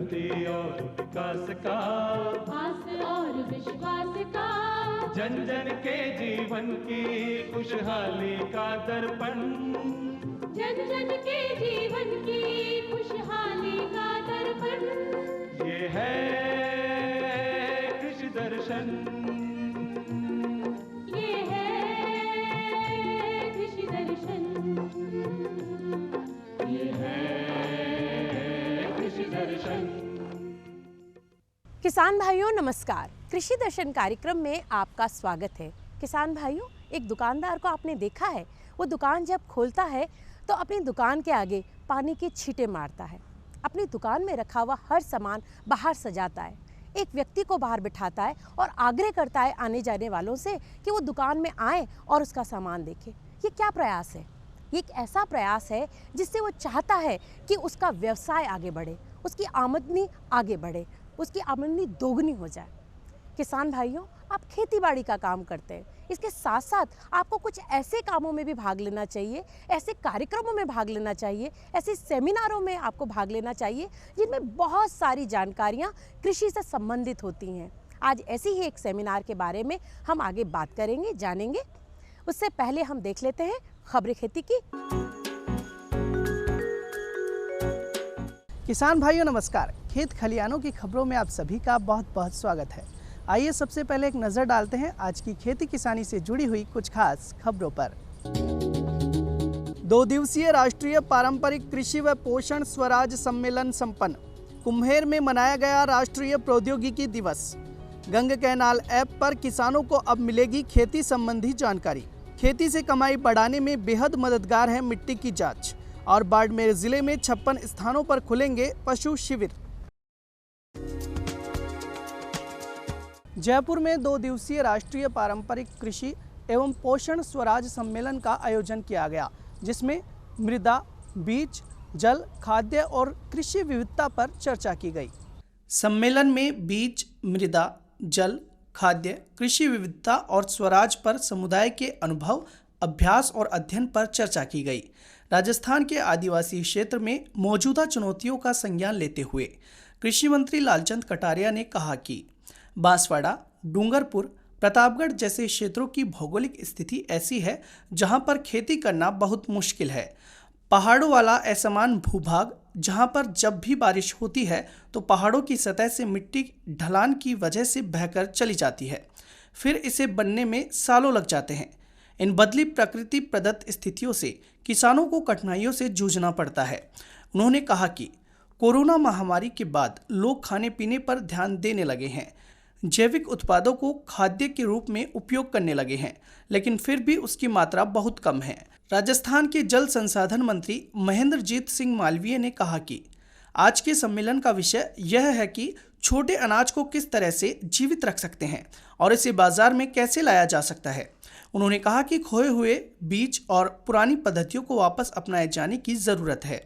उन्नति और विकास का, आस और विश्वास का, जन जन के जीवन की खुशहाली का दर्पण, जन जन के जीवन की खुशहाली का दर्पण। ये है कृषि दर्शन, ये है कृषि दर्शन, ये है कृषि दर्शन। किसान भाइयों नमस्कार। कृषि दर्शन कार्यक्रम में आपका स्वागत है। किसान भाइयों, एक दुकानदार को आपने देखा है, वो दुकान जब खोलता है तो अपनी दुकान के आगे पानी की छींटे मारता है। अपनी दुकान में रखा हुआ हर सामान बाहर सजाता है, एक व्यक्ति को बाहर बिठाता है और आग्रह करता है आने जाने वालों से कि वो दुकान में आए और उसका सामान देखें। ये क्या प्रयास है? ये एक ऐसा प्रयास है जिससे वो चाहता है कि उसका व्यवसाय आगे बढ़े, उसकी आमदनी आगे बढ़े, उसकी आमदनी दोगुनी हो जाए। किसान भाइयों, आप खेती बाड़ी का काम करते हैं, इसके साथ साथ आपको कुछ ऐसे कामों में भी भाग लेना चाहिए, ऐसे कार्यक्रमों में भाग लेना चाहिए, ऐसे सेमिनारों में आपको भाग लेना चाहिए जिनमें बहुत सारी जानकारियां कृषि से संबंधित होती हैं। आज ऐसी ही एक सेमिनार के बारे में हम आगे बात करेंगे, जानेंगे। उससे पहले हम देख लेते हैं खबरें खेती की। किसान भाइयों नमस्कार। खेत खलियानों की खबरों में आप सभी का बहुत बहुत स्वागत है। आइए सबसे पहले एक नज़र डालते हैं आज की खेती किसानी से जुड़ी हुई कुछ खास खबरों पर। 2 दिवसीय राष्ट्रीय पारंपरिक कृषि व पोषण स्वराज सम्मेलन संपन्न। कुम्हेर में मनाया गया राष्ट्रीय प्रौद्योगिकी दिवस। गंग कैनाल ऐप पर किसानों को अब मिलेगी खेती संबंधी जानकारी। खेती से कमाई बढ़ाने में बेहद मददगार है मिट्टी की जाँच। और बाड़मेर जिले में 56 स्थानों पर खुलेंगे पशु शिविर। जयपुर में 2 दिवसीय राष्ट्रीय पारंपरिक कृषि एवं पोषण स्वराज सम्मेलन का आयोजन किया गया, जिसमें मृदा, बीज, जल, खाद्य और कृषि विविधता पर चर्चा की गई। सम्मेलन में बीज, मृदा, जल, खाद्य, कृषि विविधता और स्वराज पर समुदाय के अनुभव, अभ्यास और अध्ययन पर चर्चा की गई। राजस्थान के आदिवासी क्षेत्र में मौजूदा चुनौतियों का संज्ञान लेते हुए कृषि मंत्री लालचंद कटारिया ने कहा कि बांसवाड़ा, डूंगरपुर, प्रतापगढ़ जैसे क्षेत्रों की भौगोलिक स्थिति ऐसी है जहां पर खेती करना बहुत मुश्किल है। पहाड़ों वाला असमान भूभाग, जहां पर जब भी बारिश होती है तो पहाड़ों की सतह से मिट्टी ढलान की वजह से बहकर चली जाती है, फिर इसे बनने में सालों लग जाते हैं। इन बदली प्रकृति प्रदत्त स्थितियों से किसानों को कठिनाइयों से जूझना पड़ता है। उन्होंने कहा कि कोरोना महामारी के बाद लोग खाने पीने पर ध्यान देने लगे हैं, जैविक उत्पादों को खाद्य के रूप में उपयोग करने लगे हैं, लेकिन फिर भी उसकी मात्रा बहुत कम है। राजस्थान के जल संसाधन मंत्री महेंद्रजीत सिंह मालवीय ने कहा कि आज के सम्मेलन का विषय यह है कि छोटे अनाज को किस तरह से जीवित रख सकते हैं और इसे बाजार में कैसे लाया जा सकता है। उन्होंने कहा कि खोए हुए बीज और पुरानी पद्धतियों को वापस अपनाए जाने की ज़रूरत है।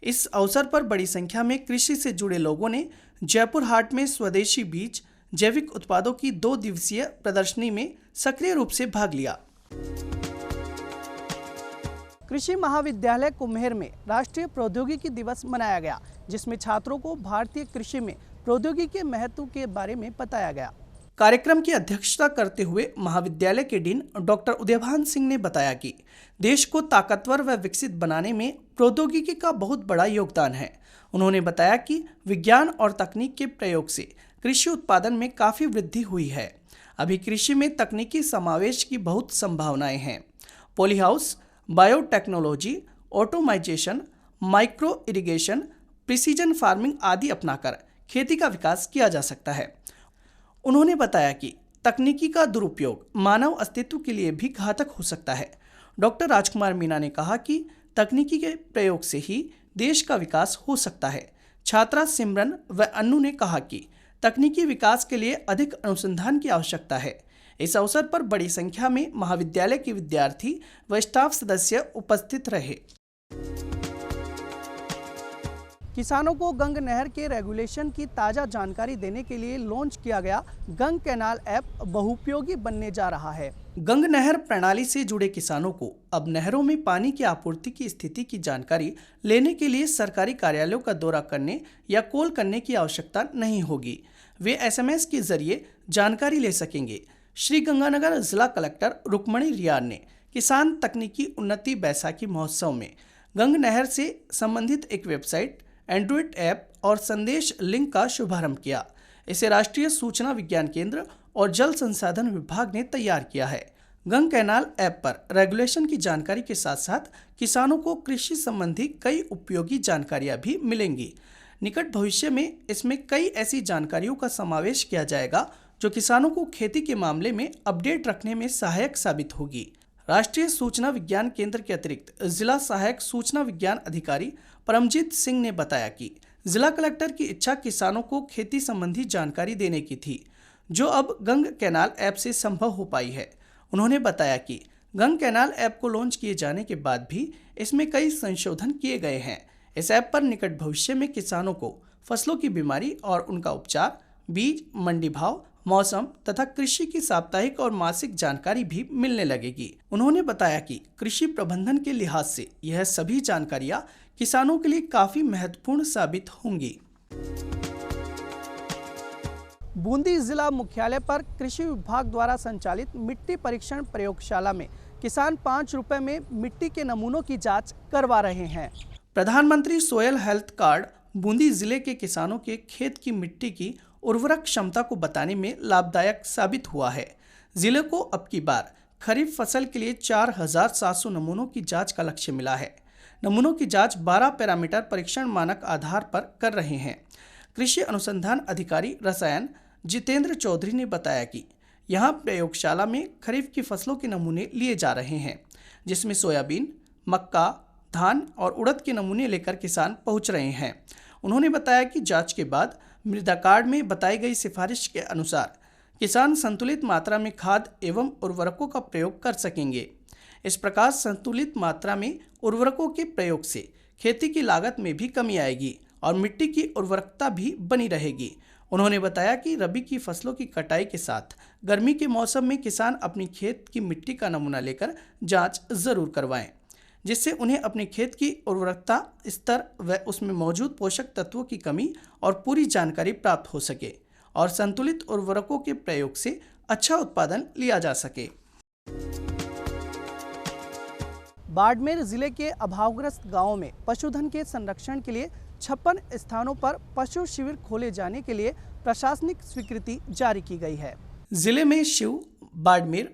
इस अवसर पर बड़ी संख्या में कृषि से जुड़े लोगों ने जयपुर हाट में स्वदेशी बीज, जैविक उत्पादों की 2 दिवसीय प्रदर्शनी में सक्रिय रूप से भाग लिया। कृषि महाविद्यालय कुम्हेर में राष्ट्रीय प्रौद्योगिकी दिवस मनाया गया, जिसमें छात्रों को भारतीय कृषि में प्रौद्योगिकी के महत्व के बारे में बताया गया। कार्यक्रम की अध्यक्षता करते हुए महाविद्यालय के डीन डॉक्टर उदयभान सिंह ने बताया कि देश को ताकतवर व विकसित बनाने में प्रौद्योगिकी का बहुत बड़ा योगदान है। उन्होंने बताया कि विज्ञान और तकनीक के प्रयोग से कृषि उत्पादन में काफ़ी वृद्धि हुई है। अभी कृषि में तकनीकी समावेश की बहुत संभावनाएं हैं। Poly house, biotechnology, automisation, micro irrigation, precision farming आदि अपनाकर खेती का विकास किया जा सकता है। उन्होंने बताया कि तकनीकी का दुरुपयोग मानव अस्तित्व के लिए भी घातक हो सकता है। डॉक्टर राजकुमार मीना ने कहा कि तकनीकी के प्रयोग से ही देश का विकास हो सकता है। छात्रा सिमरन व अन्नू ने कहा कि तकनीकी विकास के लिए अधिक अनुसंधान की आवश्यकता है। इस अवसर पर बड़ी संख्या में महाविद्यालय के विद्यार्थी व स्टाफ सदस्य उपस्थित रहे। किसानों को गंग नहर के रेगुलेशन की ताज़ा जानकारी देने के लिए लॉन्च किया गया गंग कैनाल ऐप बहुउपयोगी बनने जा रहा है। गंग नहर प्रणाली से जुड़े किसानों को अब नहरों में पानी की आपूर्ति की स्थिति की जानकारी लेने के लिए सरकारी कार्यालयों का दौरा करने या कॉल करने की आवश्यकता नहीं होगी। वे SMS के जरिए जानकारी ले सकेंगे। श्रीगंगानगर जिला कलेक्टर रुक्मणी रियार ने किसान तकनीकी उन्नति बैसाखी महोत्सव में गंग नहर से संबंधित एक वेबसाइट, एंड्रॉइड ऐप और संदेश लिंक का शुभारंभ किया। इसे राष्ट्रीय सूचना विज्ञान केंद्र और जल संसाधन विभाग ने तैयार किया है। गंग कैनाल ऐप पर रेगुलेशन की जानकारी के साथ साथ किसानों को कृषि संबंधी कई उपयोगी जानकारियां भी मिलेंगी। निकट भविष्य में इसमें कई ऐसी जानकारियों का समावेश किया जाएगा जो किसानों को खेती के मामले में अपडेट रखने में सहायक साबित होगी। राष्ट्रीय सूचना विज्ञान केंद्र के अतिरिक्त जिला सहायक सूचना विज्ञान अधिकारी परमजीत सिंह ने बताया कि जिला कलेक्टर की इच्छा किसानों को खेती संबंधी जानकारी देने की थी, जो अब गंग कैनाल ऐप से संभव हो पाई है। उन्होंने बताया कि गंग कैनाल ऐप को लॉन्च किए जाने के बाद भी इसमें कई संशोधन किए गए हैं। इस ऐप पर निकट भविष्य में किसानों को फसलों की बीमारी और उनका उपचार, बीज, मंडी भाव, मौसम तथा कृषि की साप्ताहिक और मासिक जानकारी भी मिलने लगेगी। उन्होंने बताया कि कृषि प्रबंधन के लिहाज से यह सभी जानकारियां किसानों के लिए काफी महत्वपूर्ण साबित होंगी। बूंदी जिला मुख्यालय पर कृषि विभाग द्वारा संचालित मिट्टी परीक्षण प्रयोगशाला में किसान 5 रुपए में मिट्टी के नमूनों की जांच करवा रहे हैं। प्रधानमंत्री सोयल हेल्थ कार्ड बूंदी जिले के किसानों के खेत की मिट्टी की उर्वरक क्षमता को बताने में लाभदायक साबित हुआ है। जिले को अब की बार खरीफ फसल के लिए 4700 नमूनों की जांच का लक्ष्य मिला है। नमूनों की जांच 12 पैरामीटर परीक्षण मानक आधार पर कर रहे हैं। कृषि अनुसंधान अधिकारी रसायन जितेंद्र चौधरी ने बताया कि यहां प्रयोगशाला में खरीफ की फसलों के नमूने लिए जा रहे हैं, जिसमें सोयाबीन, मक्का, धान और उड़द के नमूने लेकर किसान पहुंच रहे हैं। उन्होंने बताया कि जांच के बाद मृदा कार्ड में बताई गई सिफारिश के अनुसार किसान संतुलित मात्रा में खाद एवं उर्वरकों का प्रयोग कर सकेंगे। इस प्रकार संतुलित मात्रा में उर्वरकों के प्रयोग से खेती की लागत में भी कमी आएगी और मिट्टी की उर्वरकता भी बनी रहेगी। उन्होंने बताया कि रबी की फसलों की कटाई के साथ गर्मी के मौसम में किसान अपनी खेत की मिट्टी का नमूना लेकर जांच जरूर करवाएं, जिससे उन्हें अपने खेत की उर्वरकता स्तर व उसमें मौजूद पोषक तत्वों की कमी और पूरी जानकारी प्राप्त हो सके और संतुलित उर्वरकों के प्रयोग से अच्छा उत्पादन लिया जा सके। बाड़मेर जिले के अभावग्रस्त गांवों में पशुधन के संरक्षण के लिए 56 स्थानों पर पशु शिविर खोले जाने के लिए प्रशासनिक स्वीकृति जारी की गई है। जिले में शिव, बाड़मेर,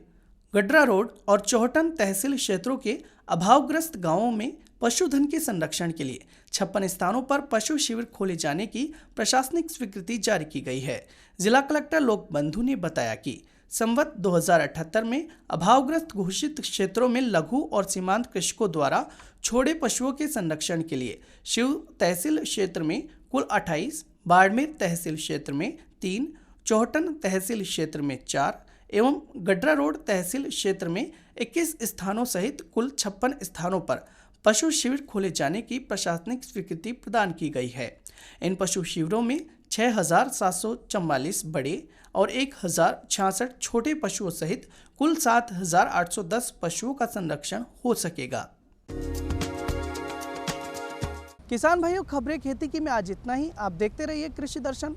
गडरा रोड और चौहटन तहसील क्षेत्रों के अभावग्रस्त गांवों में पशुधन के संरक्षण के लिए 56 स्थानों पर पशु शिविर खोले जाने की प्रशासनिक स्वीकृति जारी की गई है। जिला कलेक्टर लोकबंधु ने बताया कि संवत 2078 में अभावग्रस्त घोषित क्षेत्रों में लघु और सीमांत कृषकों द्वारा छोड़े पशुओं के संरक्षण के लिए शिव तहसील क्षेत्र में कुल 28, बाड़मेर तहसील क्षेत्र में 3, चौहटन तहसील क्षेत्र में 4 एवं गडरा रोड तहसील क्षेत्र में 21 स्थानों सहित कुल 56 स्थानों पर पशु शिविर खोले जाने की प्रशासनिक स्वीकृति प्रदान की गई है। इन पशु शिविरों में 6744 बड़े और 1066 छोटे पशुओं सहित कुल 7810 पशुओं का संरक्षण हो सकेगा। किसान भाइयों, खबरें खेती की में आज इतना ही। आप देखते रहिए कृषि दर्शन।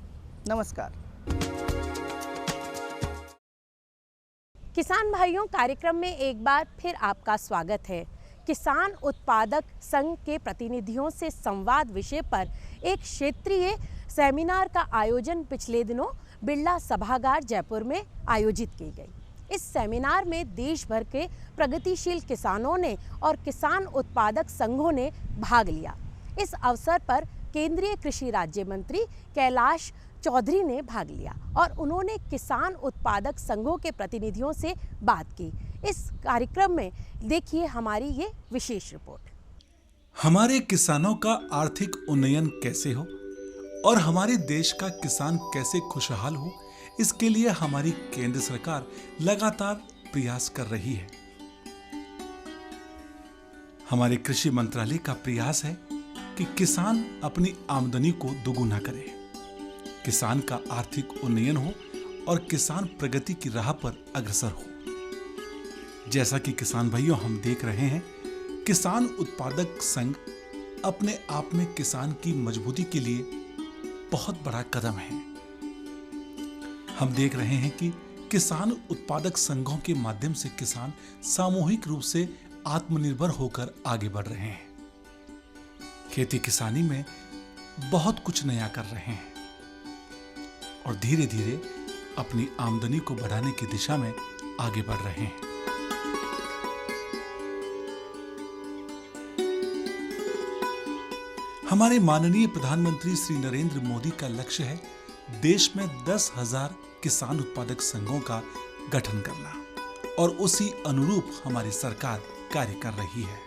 नमस्कार। किसान भाइयों, कार्यक्रम में एक बार फिर आपका स्वागत है। किसान उत्पादक संघ के प्रतिनिधियों से संवाद विषय पर एक क्षेत्रीय सेमिनार का आयोजन पिछले दिनों बिरला सभागार जयपुर में आयोजित की गई। इस सेमिनार में देश भर के प्रगतिशील किसानों ने और किसान उत्पादक संघों ने भाग लिया। इस अवसर पर केंद्रीय कृषि राज्य मंत्री कैलाश चौधरी ने भाग लिया और उन्होंने किसान उत्पादक संघों के प्रतिनिधियों से बात की। इस कार्यक्रम में देखिए हमारी ये विशेष रिपोर्ट। हमारे किसानों का आर्थिक उन्नयन कैसे हो और हमारे देश का किसान कैसे खुशहाल हो, इसके लिए हमारी केंद्र सरकार लगातार प्रयास कर रही है। हमारे कृषि मंत्रालय का प्रयास है कि किसान अपनी आमदनी को दोगुना करे, किसान का आर्थिक उन्नयन हो और किसान प्रगति की राह पर अग्रसर हो। जैसा कि किसान भाइयों हम देख रहे हैं, किसान उत्पादक संघ अपने आप में किसान की मजबूती के लिए बहुत बड़ा कदम है। हम देख रहे हैं कि किसान उत्पादक संघों के माध्यम से किसान सामूहिक रूप से आत्मनिर्भर होकर आगे बढ़ रहे हैं, खेती किसानी में बहुत कुछ नया कर रहे हैं और धीरे धीरे अपनी आमदनी को बढ़ाने की दिशा में आगे बढ़ रहे हैं। हमारे माननीय प्रधानमंत्री श्री नरेंद्र मोदी का लक्ष्य है देश में 10,000 किसान उत्पादक संघों का गठन करना और उसी अनुरूप हमारी सरकार कार्य कर रही है।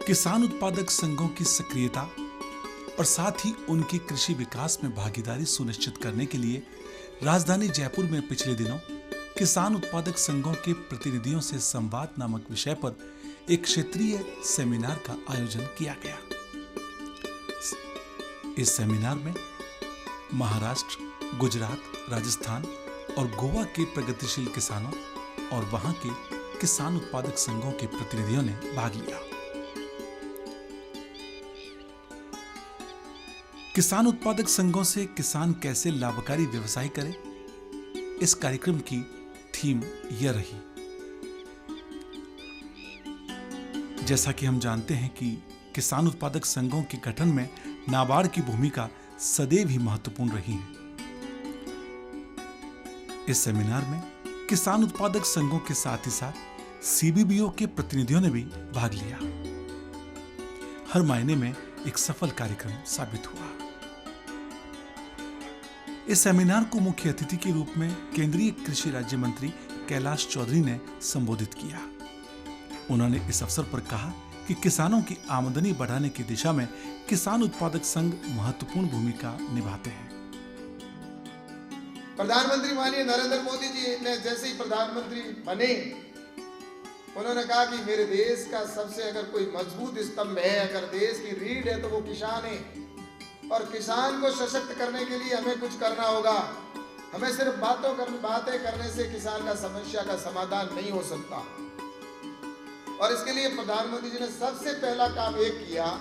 किसान उत्पादक संघों की सक्रियता और साथ ही उनके कृषि विकास में भागीदारी सुनिश्चित करने के लिए राजधानी जयपुर में पिछले दिनों किसान उत्पादक संघों के प्रतिनिधियों से संवाद नामक विषय पर एक क्षेत्रीय सेमिनार का आयोजन किया गया। इस सेमिनार में महाराष्ट्र, गुजरात, राजस्थान और गोवा के प्रगतिशील किसानों और वहां के किसान उत्पादक संघों के प्रतिनिधियों ने भाग लिया। किसान उत्पादक संघों से किसान कैसे लाभकारी व्यवसाय करे, इस कार्यक्रम की थीम यह रही। जैसा कि हम जानते हैं कि किसान उत्पादक संघों के गठन में नाबार्ड की भूमिका सदैव ही महत्वपूर्ण रही है। इस सेमिनार में किसान उत्पादक संघों के साथ ही साथ सीबीबीओ के प्रतिनिधियों ने भी भाग लिया। हर मायने में एक सफल कार्यक्रम साबित हुआ। इस सेमिनार को मुख्य अतिथि के रूप में केंद्रीय कृषि राज्य मंत्री कैलाश चौधरी ने संबोधित किया। उन्होंने इस अवसर पर कहा कि किसानों की आमदनी बढ़ाने की दिशा में किसान उत्पादक संघ महत्वपूर्ण भूमिका निभाते हैं। प्रधानमंत्री माननीय नरेंद्र मोदी जी ने जैसे ही प्रधानमंत्री बने, उन्होंने कहा कि मेरे देश का सबसे अगर कोई मजबूत स्तंभ है, अगर देश की रीढ़ है तो वो किसान है और किसान को सशक्त करने के लिए हमें कुछ करना होगा। हमें सिर्फ बातें करने से किसान का समस्या का समाधान नहीं हो सकता और इसके लिए प्रधानमंत्री जी ने सबसे पहला काम एक किया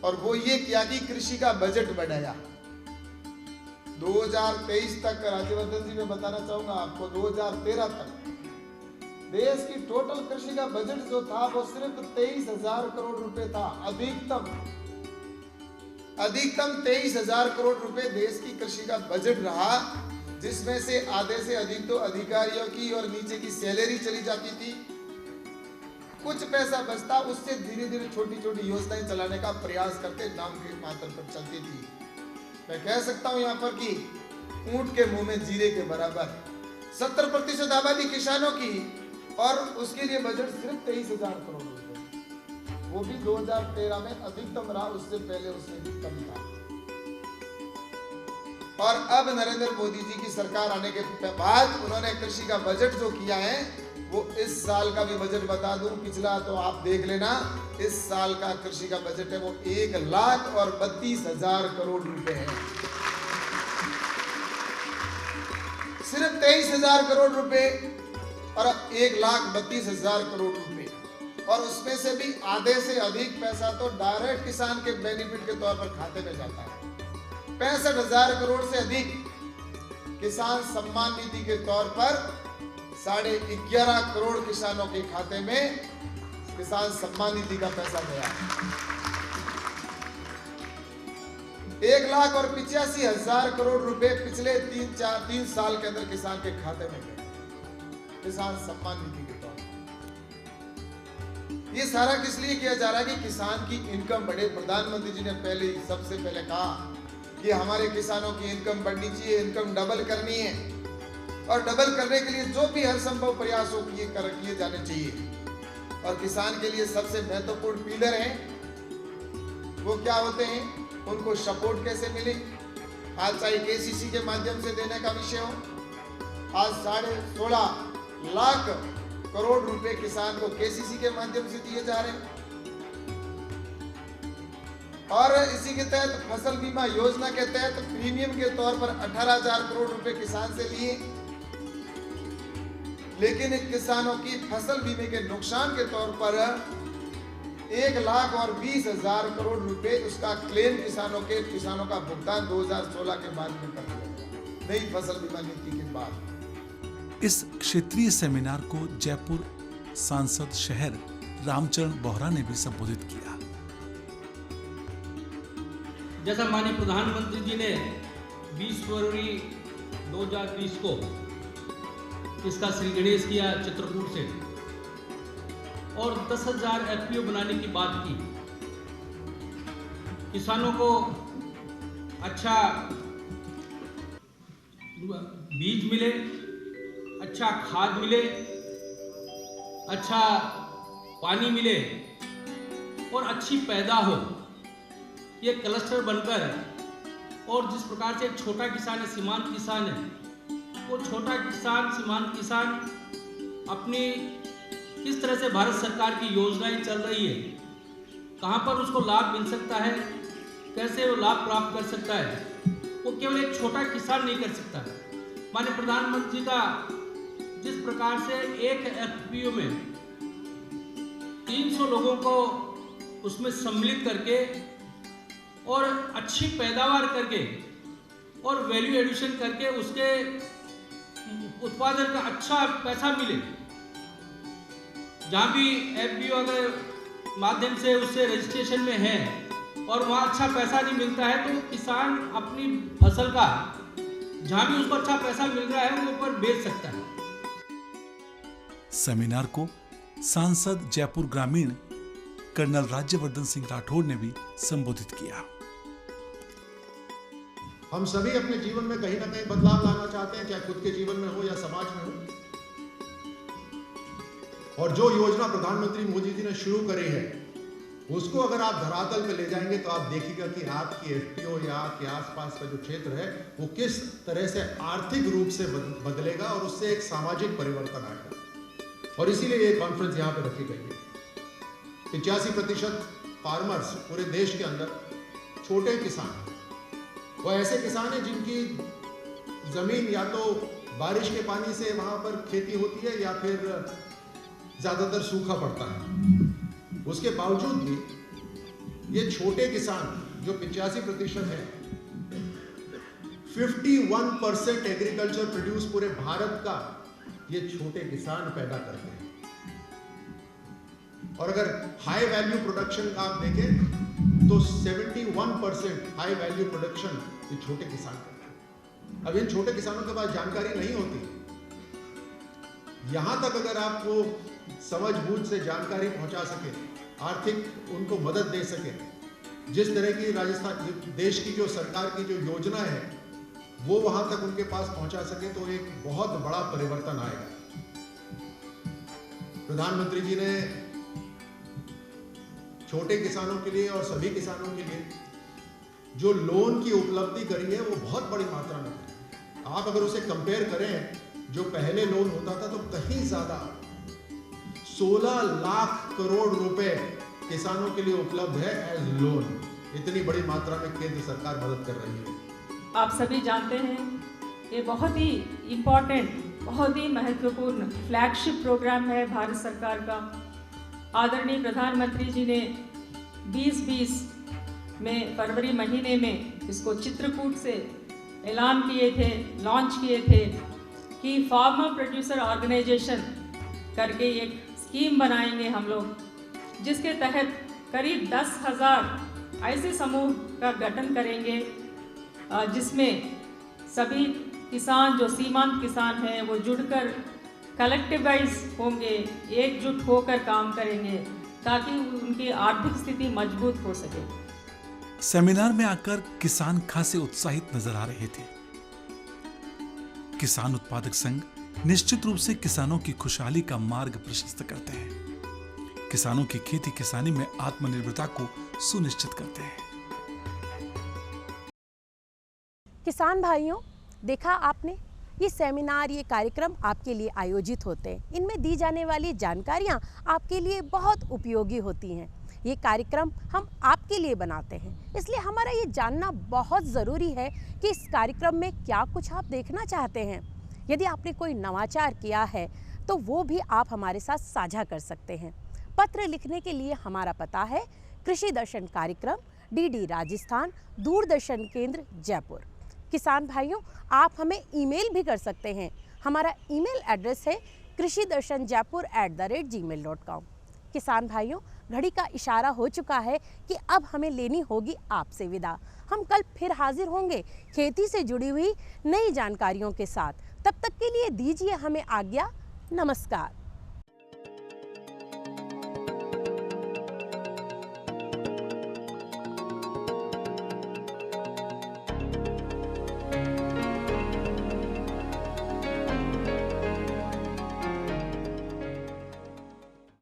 और वो ये किया कि कृषि का बजट बढ़ाया। 2023 तक, राज्यवर्धन जी मैं बताना चाहूंगा आपको, 2013 तक देश की टोटल कृषि का बजट जो था वो सिर्फ 23,000 करोड़ रुपए था। अधिकतम 23,000 करोड़ रुपए देश की कृषि का बजट रहा, जिसमें से आधे से अधिक तो अधिकारियों की और नीचे की सैलरी चली जाती थी। कुछ पैसा बचता, उससे धीरे धीरे छोटी छोटी योजनाएं चलाने का प्रयास करते, नाम के मात्र पर चलती थी। मैं कह सकता हूं यहाँ पर कि ऊंट के मुंह में जीरे के बराबर 70% आबादी किसानों की और उसके लिए बजट सिर्फ 23,000 करोड़ रुपए, वो भी 2013 में अधिकतम रहा, उससे पहले उससे भी कम था। और अब नरेंद्र मोदी जी की सरकार आने के बाद उन्होंने कृषि का बजट जो किया है, वो इस साल का भी बजट बता दूं, पिछला तो आप देख लेना, इस साल का कृषि का बजट है वो 1,32,000 करोड़ रुपए है। सिर्फ 23,000 करोड़ रुपए और 1,32,000 करोड़ रुपए, और उसमें से भी आधे से अधिक पैसा तो डायरेक्ट किसान के बेनिफिट के तौर पर खाते में जाता है। 65,000 करोड़ से अधिक किसान सम्मान निधि के तौर पर 11.5 करोड़ किसानों के खाते में किसान सम्मान निधि का पैसा गया। 1,85,000 करोड़ रुपए पिछले 3 साल के अंदर किसान के खाते में गए, किसान सम्मान निधि के तौर पर। ये सारा किस लिए किया जा रहा है कि किसान की इनकम बढ़े। प्रधानमंत्री जी ने सबसे पहले कहा कि हमारे किसानों की इनकम बढ़नी चाहिए, इनकम डबल करनी है और डबल करने के लिए जो भी हर संभव प्रयास हो किए जाने चाहिए। और किसान के लिए सबसे महत्वपूर्ण पिलर है वो क्या होते हैं, उनको सपोर्ट कैसे मिले। आज चाहे केसीसी के माध्यम से देने का विषय हो, आज 16.5 लाख करोड़ रुपए किसान को केसीसी के माध्यम से दिए जा रहे हैं। और इसी के तहत फसल बीमा योजना के तहत प्रीमियम के तौर पर 18,000 करोड़ रुपए किसान से लिए, लेकिन किसानों की फसल बीमे के नुकसान के तौर पर 1,20,000 करोड़ रुपए उसका क्लेम किसानों का भुगतान 2016 के बाद में कर दिया गया, नई फसल बीमा नीति के बाद। इस क्षेत्रीय सेमिनार को जयपुर सांसद शहर रामचरण बोहरा ने भी संबोधित किया। जैसा माननीय प्रधानमंत्री जी ने 20 फरवरी 2020 को इसका श्री गणेश किया चित्रकूट से और 10,000 एफपीओ बनाने की बात की। किसानों को अच्छा बीज मिले, अच्छा खाद मिले, अच्छा पानी मिले और अच्छी पैदा हो, ये क्लस्टर बनकर, और जिस प्रकार से एक छोटा किसान है, सीमांत किसान है, वो छोटा किसान सीमांत किसान अपनी किस तरह से भारत सरकार की योजनाएं चल रही है, कहाँ पर उसको लाभ मिल सकता है, कैसे वो लाभ प्राप्त कर सकता है, वो केवल एक छोटा किसान नहीं कर सकता। माननीय प्रधानमंत्री का जिस प्रकार से एक एफपीओ में 300 लोगों को उसमें सम्मिलित करके और अच्छी पैदावार करके और वैल्यू एडिशन करके उसके उत्पादन का अच्छा पैसा मिले, जहाँ भी एफपीओ अगर माध्यम से उससे रजिस्ट्रेशन में है और वहाँ अच्छा पैसा नहीं मिलता है, तो किसान अपनी फसल का जहाँ भी उसको अच्छा पैसा मिल रहा है वो ऊपर बेच सकता है। सेमिनार को सांसद जयपुर ग्रामीण कर्नल राज्यवर्धन सिंह राठौड़ ने भी संबोधित किया। हम सभी अपने जीवन में कहीं ना कहीं बदलाव लाना चाहते हैं, चाहे खुद के जीवन में हो या समाज में हो। और जो योजना प्रधानमंत्री मोदी जी ने शुरू करी है, उसको अगर आप धरातल पे ले जाएंगे तो आप देखिएगा कि आपकी एफपीओ या आपके आसपास का जो क्षेत्र है वो किस तरह से आर्थिक रूप से बदलेगा और उससे एक सामाजिक परिवर्तन आएगा। और इसीलिए ये कॉन्फ्रेंस यहाँ पे रखी गई है। 85% फार्मर्स पूरे देश के अंदर छोटे किसान, वो ऐसे किसान हैं जिनकी जमीन या तो बारिश के पानी से वहां पर खेती होती है या फिर ज्यादातर सूखा पड़ता है। उसके बावजूद भी ये छोटे किसान जो 85% है, 51% एग्रीकल्चर प्रोड्यूस पूरे भारत का ये छोटे किसान पैदा करते हैं। और अगर हाई वैल्यू प्रोडक्शन का आप देखें तो 71% हाई वैल्यू प्रोडक्शन ये छोटे किसान करते हैं। अब इन छोटे किसानों के पास जानकारी नहीं होती, यहां तक अगर आपको समझ बूझ से जानकारी पहुंचा सके, आर्थिक उनको मदद दे सके, जिस तरह की राजस्थान देश की जो सरकार की जो योजना है वो वहां तक उनके पास पहुंचा सके, तो एक बहुत बड़ा परिवर्तन आएगा। प्रधानमंत्री जी ने छोटे किसानों के लिए और सभी किसानों के लिए जो लोन की उपलब्धि करी है वो बहुत बड़ी मात्रा में है। आप अगर उसे कंपेयर करें, जो पहले लोन होता था तो कहीं ज्यादा 16 लाख करोड़ रुपए किसानों के लिए उपलब्ध है एज लोन। इतनी बड़ी मात्रा में केंद्र सरकार मदद कर रही है। आप सभी जानते हैं ये बहुत ही इम्पोर्टेंट, बहुत ही महत्वपूर्ण फ्लैगशिप प्रोग्राम है भारत सरकार का। आदरणीय प्रधानमंत्री जी ने 2020 में फरवरी महीने में इसको चित्रकूट से ऐलान किए थे, लॉन्च किए थे कि फार्मर प्रोड्यूसर ऑर्गेनाइजेशन करके एक स्कीम बनाएंगे हम लोग, जिसके तहत करीब 10,000 ऐसे समूह का गठन करेंगे जिसमें सभी किसान जो सीमांत किसान हैं वो जुड़कर कलेक्टिवाइज होंगे, एकजुट होकर काम करेंगे ताकि उनकी आर्थिक स्थिति मजबूत हो सके। सेमिनार में आकर किसान खासे उत्साहित नजर आ रहे थे। किसान उत्पादक संघ निश्चित रूप से किसानों की खुशहाली का मार्ग प्रशस्त करते हैं, किसानों की खेती किसानी में आत्मनिर्भरता को सुनिश्चित करते हैं। किसान भाइयों, देखा आपने ये सेमिनार, ये कार्यक्रम आपके लिए आयोजित होते हैं। इनमें दी जाने वाली जानकारियाँ आपके लिए बहुत उपयोगी होती हैं। ये कार्यक्रम हम आपके लिए बनाते हैं, इसलिए हमारा ये जानना बहुत ज़रूरी है कि इस कार्यक्रम में क्या कुछ आप देखना चाहते हैं। यदि आपने कोई नवाचार किया है तो वो भी आप हमारे साथ साझा कर सकते हैं। पत्र लिखने के लिए हमारा पता है कृषि दर्शन कार्यक्रम, डीडी राजस्थान, दूरदर्शन केंद्र, जयपुर। किसान भाइयों, आप हमें ईमेल भी कर सकते हैं। हमारा ईमेल एड्रेस है krishidarshanjaipur@gmail.com। किसान भाइयों, घड़ी का इशारा हो चुका है कि अब हमें लेनी होगी आपसे विदा। हम कल फिर हाजिर होंगे खेती से जुड़ी हुई नई जानकारियों के साथ। तब तक के लिए दीजिए हमें आज्ञा। नमस्कार।